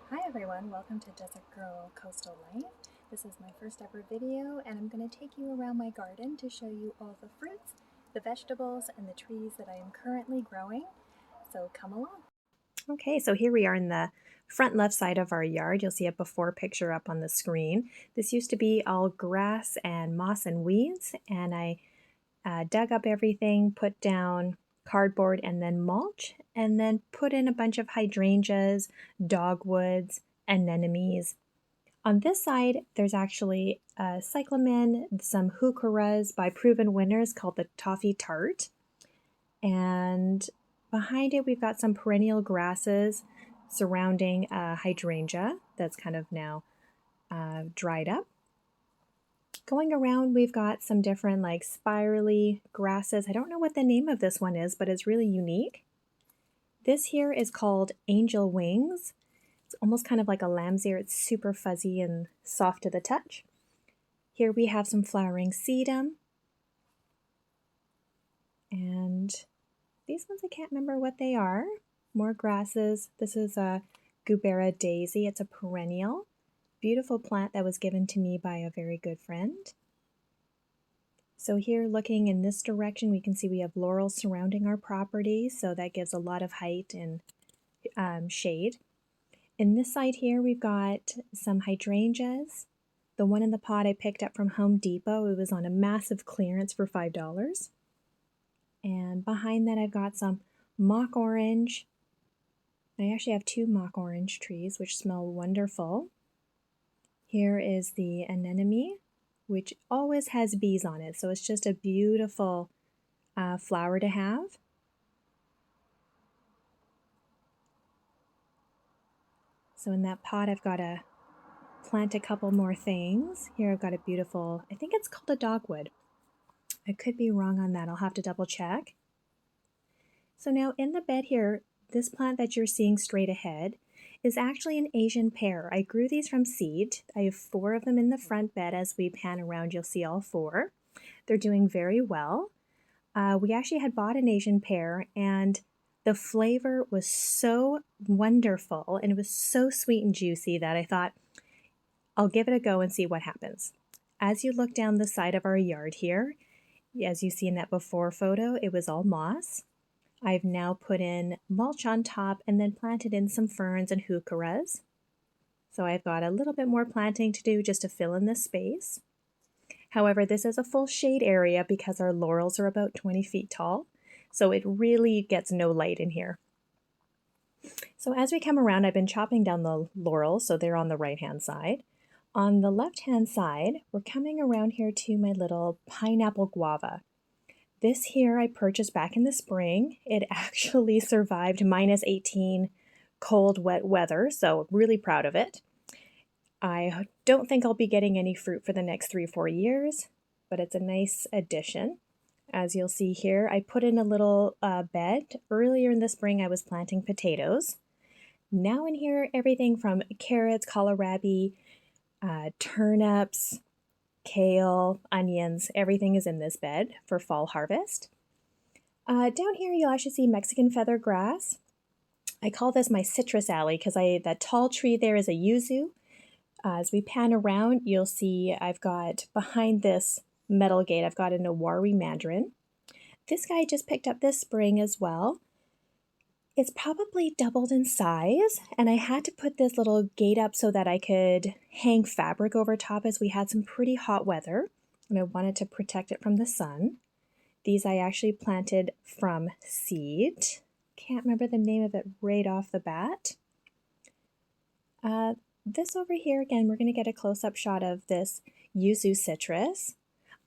Hi everyone, welcome to Desert Girl Coastal Life. This is my first ever video and I'm going to take you around my garden to show you all the fruits, the vegetables, and the trees that I am currently growing. So come along. Okay, so here we are in the front left side of our yard. You'll see a before picture up on the screen. This used to be all grass and moss and weeds, and I dug up everything, put down cardboard and then mulch, and then put in a bunch of hydrangeas, dogwoods, anemones. On this side, there's actually a cyclamen, some heucheras by proven winners called the toffee tart. And behind it, we've got some perennial grasses surrounding a hydrangea that's kind of now dried up. Going around, we've got some different like spirally grasses. I don't know what the name of this one is, but it's really unique. This here is called angel wings. It's almost kind of like a lamb's ear. It's super fuzzy and soft to the touch. Here we have some flowering sedum. And these ones, I can't remember what they are. More grasses. This is a Gubera daisy. It's a perennial. Beautiful plant that was given to me by a very good friend. So here, looking in this direction, we can see we have laurels surrounding our property, so that gives a lot of height and shade. In this side here, we've got some hydrangeas. The one in the pot I picked up from Home Depot. It was on a massive clearance for $5. And behind that, I've got some mock orange. I actually have two mock orange trees, which smell wonderful. Here is the anemone, which always has bees on it, so it's just a beautiful flower to have. So in that pot, I've got to plant a couple more things. Here I've got a beautiful, I think it's called a dogwood. I could be wrong on that. I'll have to double check. So now in the bed here, this plant that you're seeing straight ahead is actually an Asian pear. I grew these from seed. I have 4 of them in the front bed. As we pan around, you'll see all 4. They're doing very well. We actually had bought an Asian pear, and the flavor was so wonderful, and it was so sweet and juicy that I thought, I'll give it a go and see what happens. As you look down the side of our yard here, as you see in that before photo, it was all moss. I've now put in mulch on top and then planted in some ferns and heucheras. So I've got a little bit more planting to do just to fill in this space. However, this is a full shade area because our laurels are about 20 feet tall, so it really gets no light in here. So as we come around, I've been chopping down the laurels, so they're on the right-hand side. On the left-hand side, we're coming around here to my little pineapple guava. This here I purchased back in the spring. It actually survived -18 cold, wet weather, so really proud of it. I don't think I'll be getting any fruit for the next 3 or 4 years, but it's a nice addition. As you'll see here, I put in a little bed. Earlier in the spring, I was planting potatoes. Now in here, everything from carrots, kohlrabi, turnips, kale, onions, everything is in this bed for fall harvest. Down here, you'll actually see Mexican feather grass. I call this my citrus alley because that tall tree there is a yuzu. As we pan around, you'll see I've got behind this metal gate, I've got a Nawari mandarin. This guy I just picked up this spring as well. It's probably doubled in size, and I had to put this little gate up so that I could hang fabric over top as we had some pretty hot weather, and I wanted to protect it from the sun. These I actually planted from seed. Can't remember the name of it right off the bat. This over here, again, we're going to get a close-up shot of this yuzu citrus.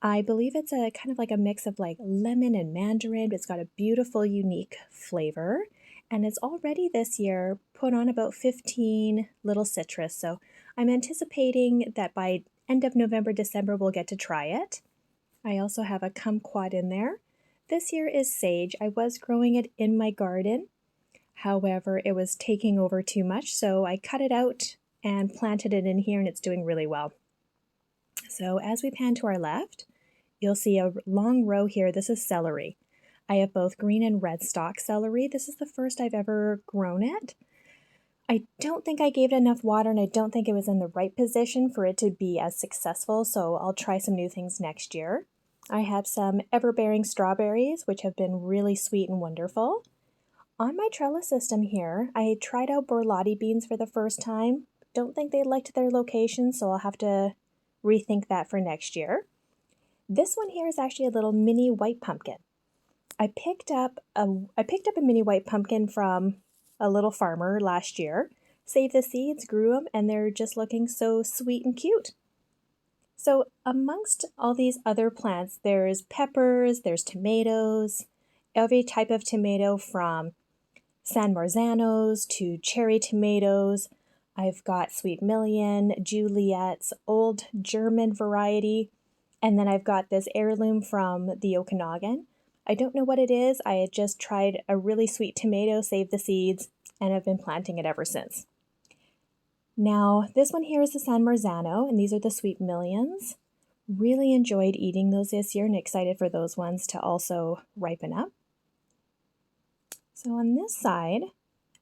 I believe it's a kind of like a mix of like lemon and mandarin. It's got a beautiful, unique flavor. And it's already this year put on about 15 little citrus. So I'm anticipating that by end of November, December, we'll get to try it. I also have a kumquat in there. This here is sage. I was growing it in my garden. However, it was taking over too much, so I cut it out and planted it in here, and it's doing really well. So as we pan to our left, you'll see a long row here. This is celery. I have both green and red stalk celery. This is the first I've ever grown it. I don't think I gave it enough water, and I don't think it was in the right position for it to be as successful, so I'll try some new things next year. I have some ever-bearing strawberries, which have been really sweet and wonderful. On my trellis system here, I tried out borlotti beans for the first time. Don't think they liked their location, so I'll have to rethink that for next year. This one here is actually a little mini white pumpkin. I picked up a mini white pumpkin from a little farmer last year, saved the seeds, grew them, and they're just looking so sweet and cute. So amongst all these other plants, there's peppers, there's tomatoes, every type of tomato from San Marzanos to cherry tomatoes. I've got Sweet Million, Juliet's, old German variety, and then I've got this heirloom from the Okanagan. I don't know what it is. I had just tried a really sweet tomato, saved the seeds, and I've been planting it ever since. Now, this one here is the San Marzano, and these are the Sweet Millions. Really enjoyed eating those this year and excited for those ones to also ripen up. So on this side,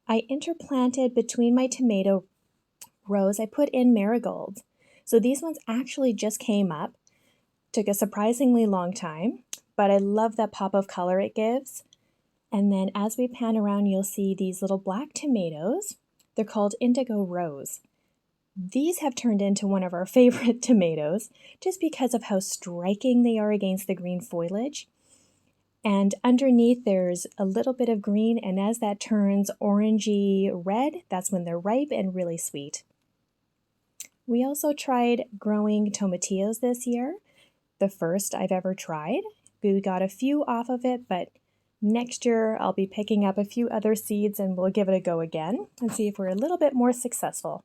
I interplanted between my tomato rows, I put in marigolds. So these ones actually just came up. Took a surprisingly long time, but I love that pop of color it gives. And then as we pan around, you'll see these little black tomatoes. They're called Indigo Rose. These have turned into one of our favorite tomatoes just because of how striking they are against the green foliage. And underneath there's a little bit of green, and as that turns orangey red, that's when they're ripe and really sweet. We also tried growing tomatillos this year. The first I've ever tried. We got a few off of it, but next year I'll be picking up a few other seeds and we'll give it a go again and see if we're a little bit more successful.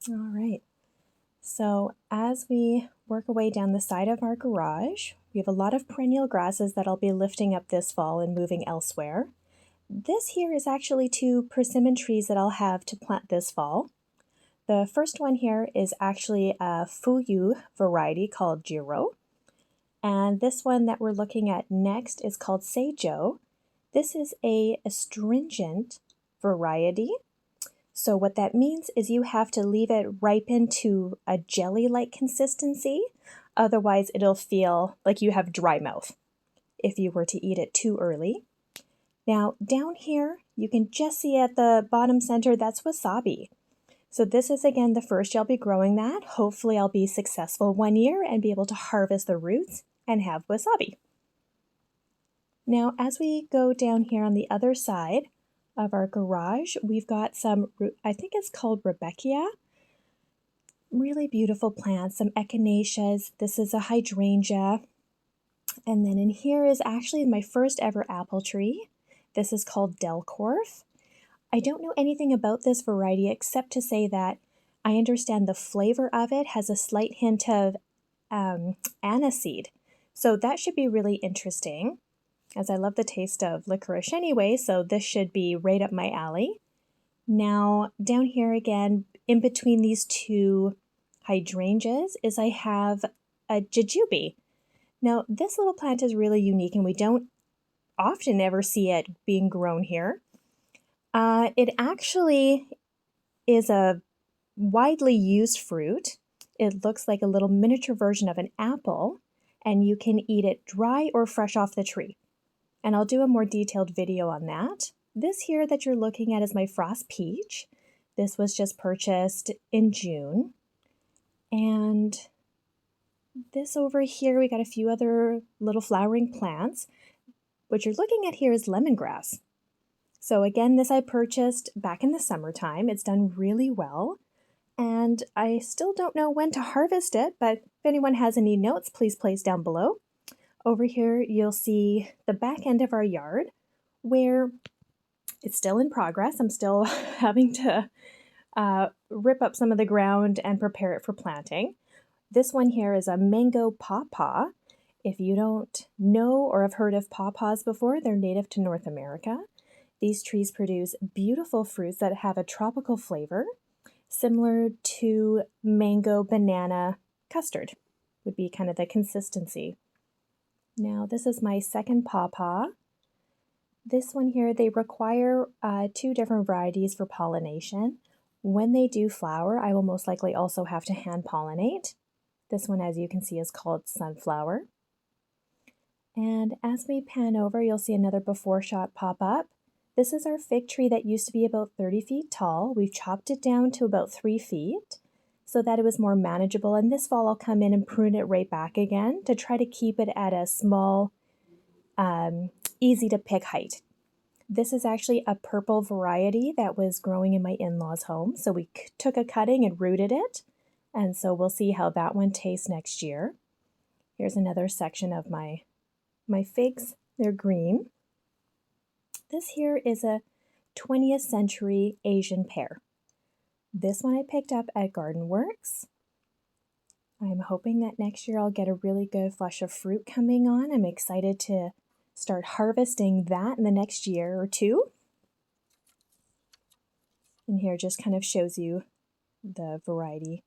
All right, so as we work our way down the side of our garage, we have a lot of perennial grasses that I'll be lifting up this fall and moving elsewhere. This here is actually 2 persimmon trees that I'll have to plant this fall. The first one here is actually a Fuyu variety called Jiro. And this one that we're looking at next is called Seijo. This is a astringent variety. So what that means is you have to leave it ripen to a jelly-like consistency. Otherwise, it'll feel like you have dry mouth if you were to eat it too early. Now, down here, you can just see at the bottom center, that's wasabi. So this is, again, the first year I'll be growing that. Hopefully I'll be successful one year and be able to harvest the roots and have wasabi. Now, as we go down here on the other side of our garage, we've got some, I think it's called Rebecca. Really beautiful plants, some echinaceas. This is a hydrangea. And then in here is actually my first ever apple tree. This is called Delcorf. I don't know anything about this variety except to say that I understand the flavor of it has a slight hint of aniseed. So that should be really interesting, as I love the taste of licorice anyway, so this should be right up my alley. Now, down here again, in between these 2 hydrangeas, is I have a jujube. Now, this little plant is really unique, and we don't often ever see it being grown here. It actually is a widely used fruit. It looks like a little miniature version of an apple, and you can eat it dry or fresh off the tree. And I'll do a more detailed video on that. This here that you're looking at is my frost peach. This was just purchased in June. And this over here, we got a few other little flowering plants. What you're looking at here is lemongrass. So again, this I purchased back in the summertime. It's done really well, and I still don't know when to harvest it, but if anyone has any notes, please place down below. Over here, you'll see the back end of our yard where it's still in progress. I'm still having to rip up some of the ground and prepare it for planting. This one here is a mango pawpaw. If you don't know or have heard of pawpaws before, they're native to North America. These trees produce beautiful fruits that have a tropical flavor, similar to mango banana custard, would be kind of the consistency. Now, this is my second pawpaw. This one here, they require 2 different varieties for pollination. When they do flower, I will most likely also have to hand pollinate. This one, as you can see, is called Sunflower. And as we pan over, you'll see another before shot pop up. This is our fig tree that used to be about 30 feet tall. We've chopped it down to about 3 feet so that it was more manageable. And this fall, I'll come in and prune it right back again to try to keep it at a small, easy to pick height. This is actually a purple variety that was growing in my in-laws' home. So we took a cutting and rooted it. And so we'll see how that one tastes next year. Here's another section of my figs. They're green. This here is a 20th century Asian pear. This one I picked up at Garden Works. I'm hoping that next year I'll get a really good flush of fruit coming on. I'm excited to start harvesting that in the next year or two. And here just kind of shows you the variety.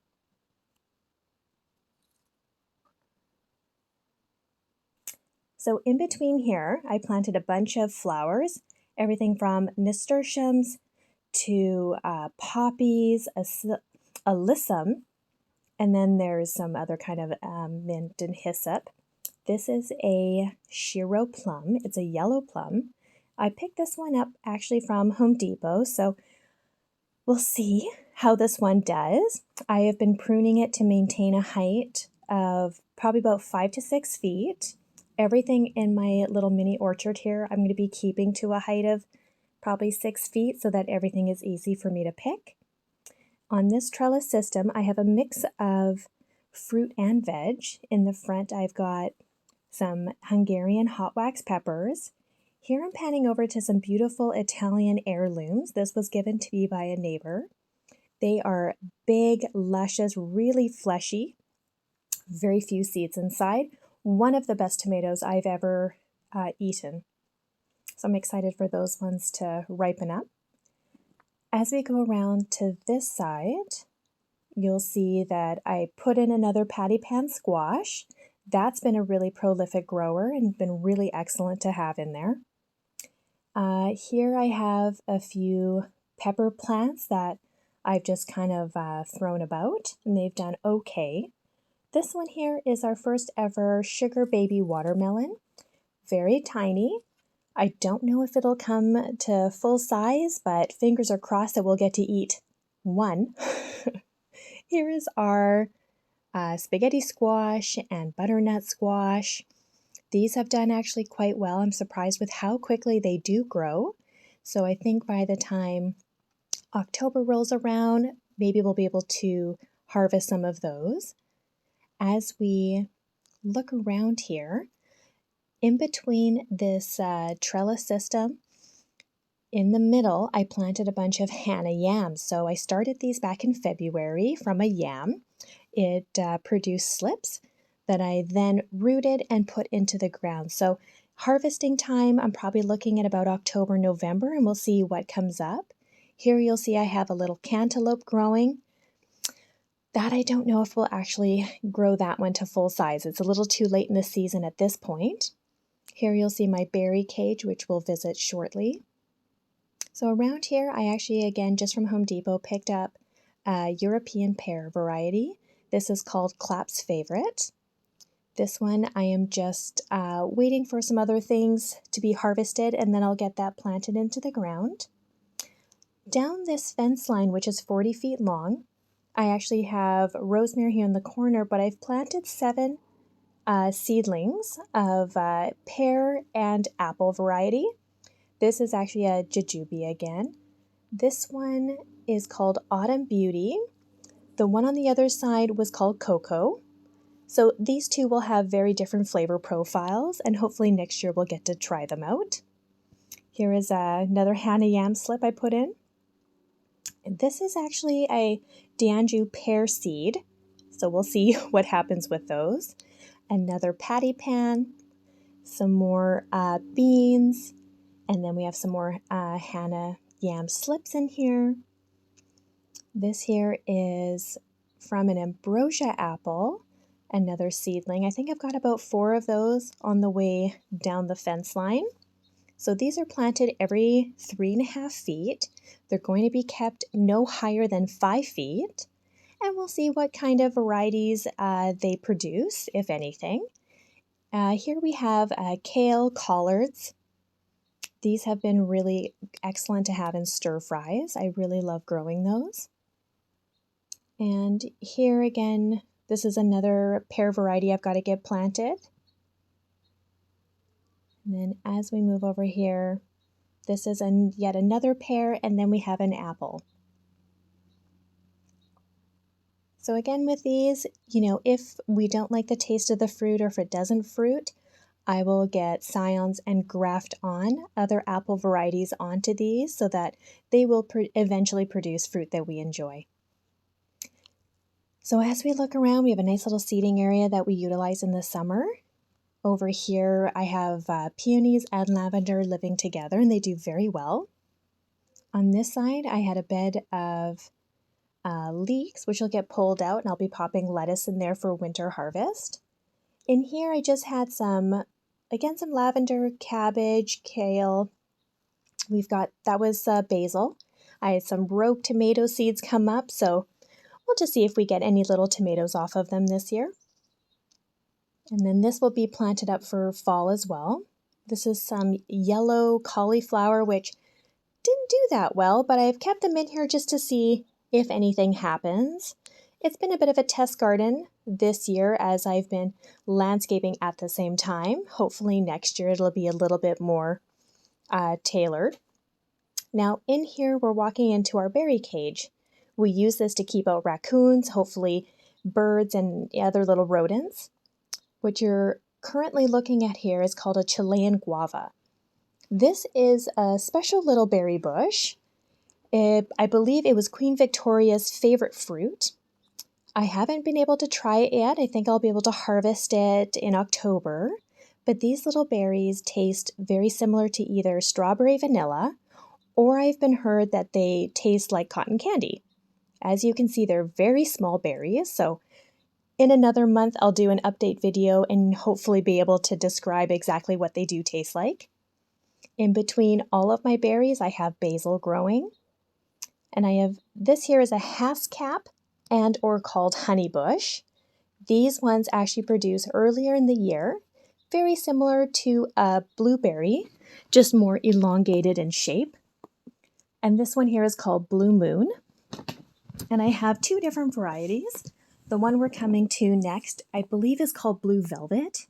So in between here, I planted a bunch of flowers, everything from nasturtiums to poppies, alyssum, and then there's some other kind of mint and hyssop. This is a Shiro plum. It's a yellow plum. I picked this one up actually from Home Depot, so we'll see how this one does. I have been pruning it to maintain a height of probably about 5 to 6 feet. Everything in my little mini orchard here, I'm going to be keeping to a height of probably 6 feet so that everything is easy for me to pick. On this trellis system, I have a mix of fruit and veg. In the front, I've got some Hungarian hot wax peppers. Here I'm panning over to some beautiful Italian heirlooms. This was given to me by a neighbor. They are big, luscious, really fleshy, very few seeds inside. One of the best tomatoes I've ever eaten. So I'm excited for those ones to ripen up. As we go around to this side, you'll see that I put in another patty pan squash. That's been a really prolific grower and been really excellent to have in there. Here I have a few pepper plants that I've just kind of thrown about, and they've done okay. This one here is our first ever sugar baby watermelon. Very tiny. I don't know if it'll come to full size, but fingers are crossed that we'll get to eat one. Here is our spaghetti squash and butternut squash. These have done actually quite well. I'm surprised with how quickly they do grow. So I think by the time October rolls around, maybe we'll be able to harvest some of those. As we look around here, in between this trellis system, in the middle, I planted a bunch of Hannah yams. So I started these back in February from a yam. It produced slips that I then rooted and put into the ground. So harvesting time, I'm probably looking at about October, November, and we'll see what comes up. Here you'll see I have a little cantaloupe growing. That I don't know if we'll actually grow that one to full size. It's a little too late in the season at this point. Here you'll see my berry cage, which we'll visit shortly. So around here, I actually, again, just from Home Depot, picked up a European pear variety. This is called Clapp's Favorite. This one, I am just waiting for some other things to be harvested, and then I'll get that planted into the ground. Down this fence line, which is 40 feet long, I actually have rosemary here in the corner, but I've planted 7 seedlings of pear and apple variety. This is actually a jujube again. This one is called Autumn Beauty. The one on the other side was called Cocoa. So these two will have very different flavor profiles, and hopefully next year we'll get to try them out. Here is another Hannah yam slip I put in. This is actually a D'Anjou pear seed, so we'll see what happens with those. Another patty pan, some more beans, and then we have some more Hannah yam slips in here. This here is from an ambrosia apple, another seedling. I think I've got about 4 of those on the way down the fence line. So these are planted every 3.5 feet. They're going to be kept no higher than 5 feet. And we'll see what kind of varieties they produce, if anything. Here we have kale collards. These have been really excellent to have in stir fries. I really love growing those. And here again, this is another pear variety I've got to get planted. And then as we move over here, this is yet another pear, and then we have an apple. So again with these, if we don't like the taste of the fruit or if it doesn't fruit, I will get scions and graft on other apple varieties onto these so that they will eventually produce fruit that we enjoy. So as we look around, we have a nice little seating area that we utilize in the summer. Over here, I have peonies and lavender living together, and they do very well. On this side, I had a bed of leeks, which will get pulled out, and I'll be popping lettuce in there for winter harvest. In here, I just had some lavender, cabbage, kale. That was basil. I had some rogue tomato seeds come up, so we'll just see if we get any little tomatoes off of them this year. And then this will be planted up for fall as well. This is some yellow cauliflower, which didn't do that well, but I've kept them in here just to see if anything happens. It's been a bit of a test garden this year as I've been landscaping at the same time. Hopefully next year it'll be a little bit more tailored. Now in here we're walking into our berry cage. We use this to keep out raccoons, hopefully birds and other little rodents. What you're currently looking at here is called a Chilean guava. This is a special little berry bush. I believe it was Queen Victoria's favorite fruit. I haven't been able to try it yet. I think I'll be able to harvest it in October. But these little berries taste very similar to either strawberry vanilla, or I've been heard that they taste like cotton candy. As you can see, they're very small berries, so in another month, I'll do an update video and hopefully be able to describe exactly what they do taste like. In between all of my berries, I have basil growing. And this here is a haskap and or called honeybush. These ones actually produce earlier in the year, very similar to a blueberry, just more elongated in shape. And this one here is called Blue Moon. And I have two different varieties. The one we're coming to next, I believe, is called Blue Velvet.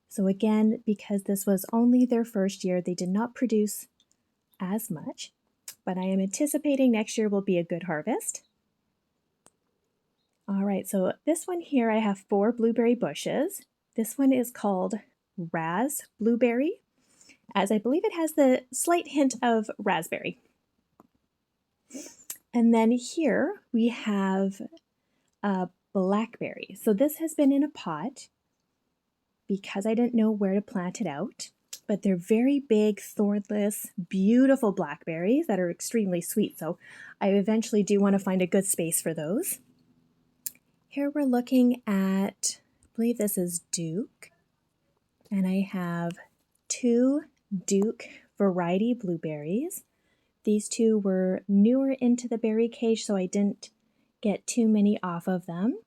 So again, because this was only their first year, they did not produce as much, but I am anticipating next year will be a good harvest. All right, so this one here, I have 4 blueberry bushes. This one is called Raz Blueberry, as I believe it has the slight hint of raspberry. And then here we have blackberry. So this has been in a pot because I didn't know where to plant it out, but they're very big, thornless, beautiful blackberries that are extremely sweet. So I eventually do want to find a good space for those. Here we're looking at, I believe this is Duke, and I have 2 Duke variety blueberries. These 2 were newer into the berry cage, so I didn't get too many off of them.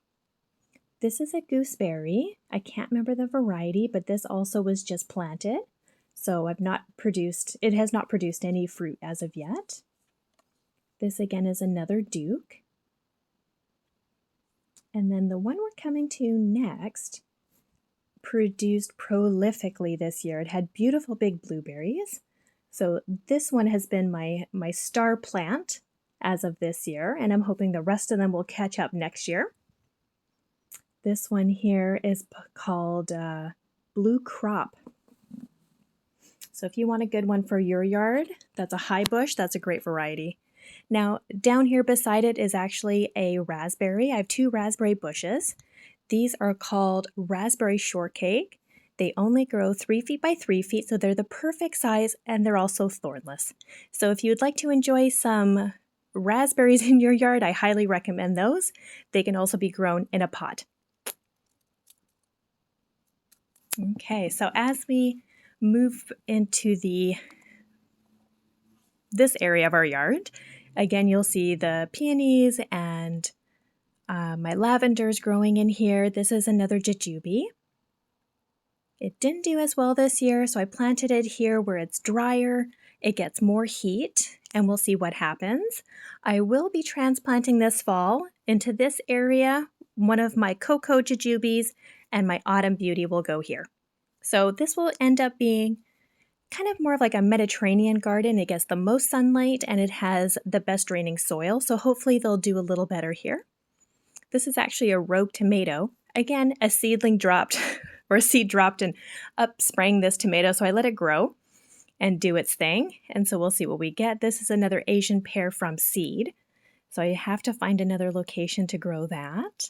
This is a gooseberry. I can't remember the variety, but this also was just planted. So it has not produced any fruit as of yet. This again is another Duke. And then the one we're coming to next produced prolifically this year. It had beautiful big blueberries. So this one has been my star plant as of this year, and I'm hoping the rest of them will catch up next year. This one here is called Blue Crop. So if you want a good one for your yard, that's a high bush, that's a great variety. Now, down here beside it is actually a raspberry. I have 2 raspberry bushes. These are called raspberry shortcake. They only grow 3 feet by 3 feet, so they're the perfect size, and they're also thornless. So if you would like to enjoy some raspberries in your yard, I highly recommend those. They can also be grown in a pot. Okay, so as we move into this area of our yard, again, you'll see the peonies and my lavenders growing in here. This is another jujube. It didn't do as well this year, so I planted it here where it's drier. It gets more heat, and we'll see what happens. I will be transplanting this fall into this area. One of my cocoa jujubes and my autumn beauty will go here. So this will end up being kind of more of like a Mediterranean garden. It gets the most sunlight and it has the best draining soil, so hopefully they'll do a little better here. This is actually a rogue tomato. Again, a seedling dropped or a seed dropped and up sprang this tomato, so I let it grow and do its thing, and so we'll see what we get. This is another Asian pear from seed, so I have to find another location to grow that.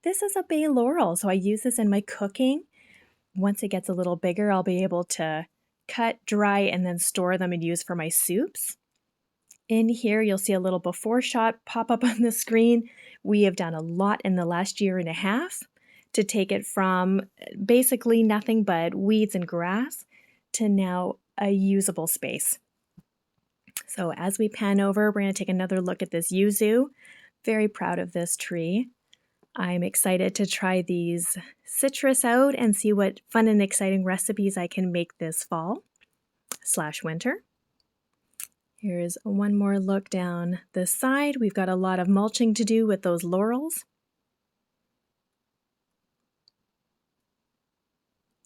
This is a bay laurel, so I use this in my cooking. Once it gets a little bigger, I'll be able to cut, dry, and then store them and use for my soups. In here, you'll see a little before shot pop up on the screen. We have done a lot in the last year and a half to take it from basically nothing but weeds and grass to now a usable space. So as we pan over, we're going to take another look at this yuzu. Very proud of this tree. I'm excited to try these citrus out and see what fun and exciting recipes I can make this fall/winter. Here's one more look down this side. We've got a lot of mulching to do with those laurels.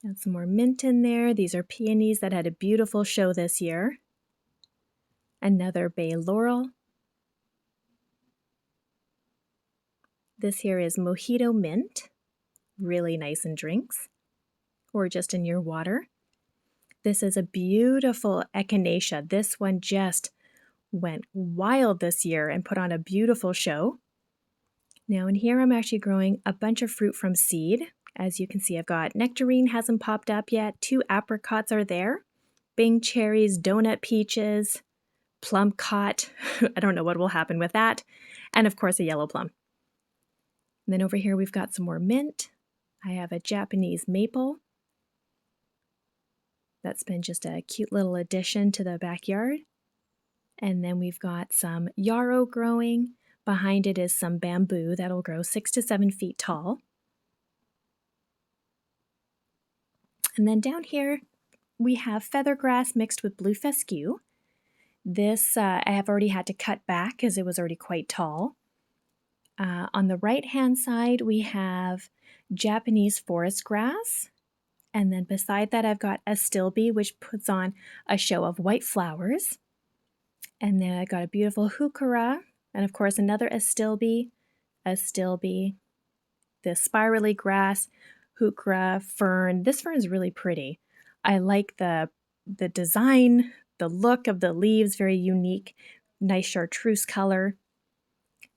Got some more mint in there. These are peonies that had a beautiful show this year. Another bay laurel. This here is mojito mint. Really nice in drinks or just in your water. This is a beautiful echinacea. This one just went wild this year and put on a beautiful show. Now in here I'm actually growing a bunch of fruit from seed. As you can see, I've got nectarine, hasn't popped up yet. 2 apricots are there. Bing cherries, donut peaches, plum cot. I don't know what will happen with that. And of course a yellow plum. And then over here we've got some more mint. I have a Japanese maple. That's been just a cute little addition to the backyard. And then we've got some yarrow growing. Behind it is some bamboo that'll grow 6 to 7 feet tall. And then down here, we have feathergrass mixed with blue fescue. This I have already had to cut back because it was already quite tall. On the right-hand side, we have Japanese forest grass. And then beside that, I've got astilbe, which puts on a show of white flowers. And then I got a beautiful heuchera, and of course another astilbe, this spirally grass, heuchera, fern. This fern is really pretty. I like the design, the look of the leaves, very unique, nice chartreuse color.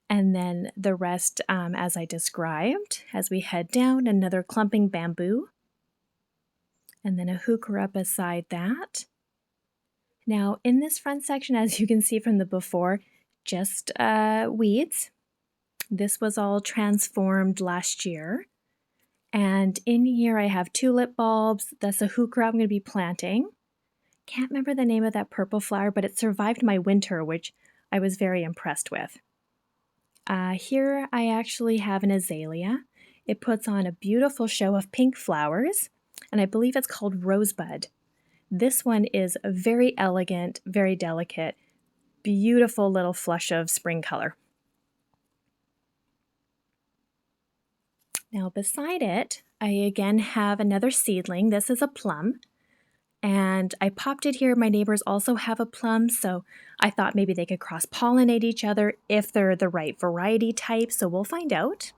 And then the rest, as I described, as we head down, another clumping bamboo, and then a heuchera beside that. Now, in this front section, as you can see from the before, just weeds. This was all transformed last year. And in here I have tulip bulbs. That's a heuchera I'm going to be planting. Can't remember the name of that purple flower, but it survived my winter, which I was very impressed with. Here I actually have an azalea. It puts on a beautiful show of pink flowers, and I believe it's called rosebud. This one is very elegant, very delicate, beautiful little flush of spring color. Now beside it, I again have another seedling. This is a plum, and I popped it here. My neighbors also have a plum, so I thought maybe they could cross-pollinate each other if they're the right variety type, so we'll find out.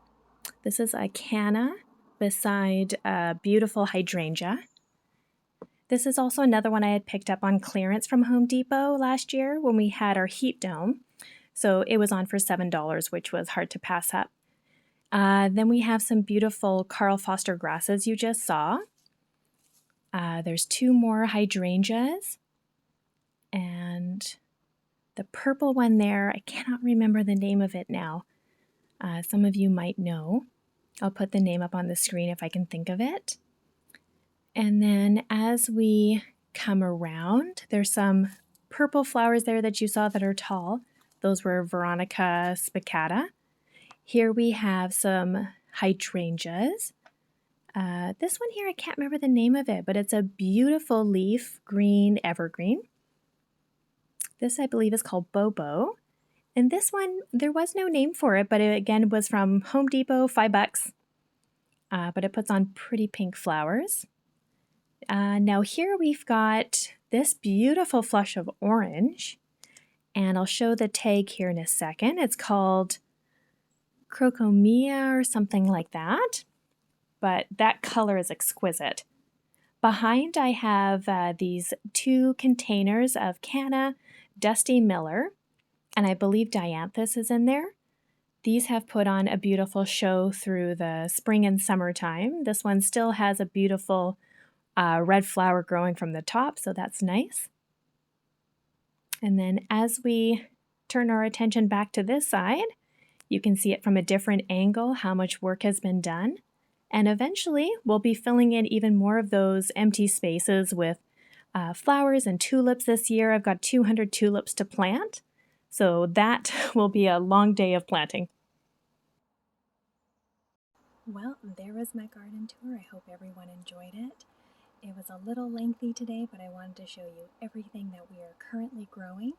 This is a canna beside a beautiful hydrangea. This is also another one I had picked up on clearance from Home Depot last year when we had our heat dome. So it was on for $7, which was hard to pass up. Then we have some beautiful Carl Foster grasses you just saw. There's 2 more hydrangeas. And the purple one there, I cannot remember the name of it now. Some of you might know. I'll put the name up on the screen if I can think of it. And then as we come around, there's some purple flowers there that you saw that are tall. Those were Veronica spicata. Here we have some hydrangeas. This one here, I can't remember the name of it, but it's a beautiful leaf green evergreen. This, I believe, is called Bobo. And this one, there was no name for it, but it again was from Home Depot, $5. But it puts on pretty pink flowers. Now here we've got this beautiful flush of orange, and I'll show the tag here in a second. It's called Crocomia or something like that, but that color is exquisite. Behind I have these 2 containers of Canna Dusty Miller, and I believe Dianthus is in there. These have put on a beautiful show through the spring and summertime. This one still has a beautiful red flower growing from the top, so that's nice. And then as we turn our attention back to this side, you can see it from a different angle, how much work has been done. And eventually we'll be filling in even more of those empty spaces with flowers and tulips this year. I've got 200 tulips to plant, so that will be a long day of planting. Well, there was my garden tour. I hope everyone enjoyed it. It was a little lengthy today, but I wanted to show you everything that we are currently growing.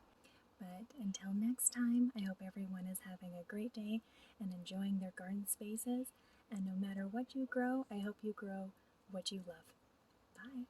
But until next time, I hope everyone is having a great day and enjoying their garden spaces. And no matter what you grow, I hope you grow what you love. Bye.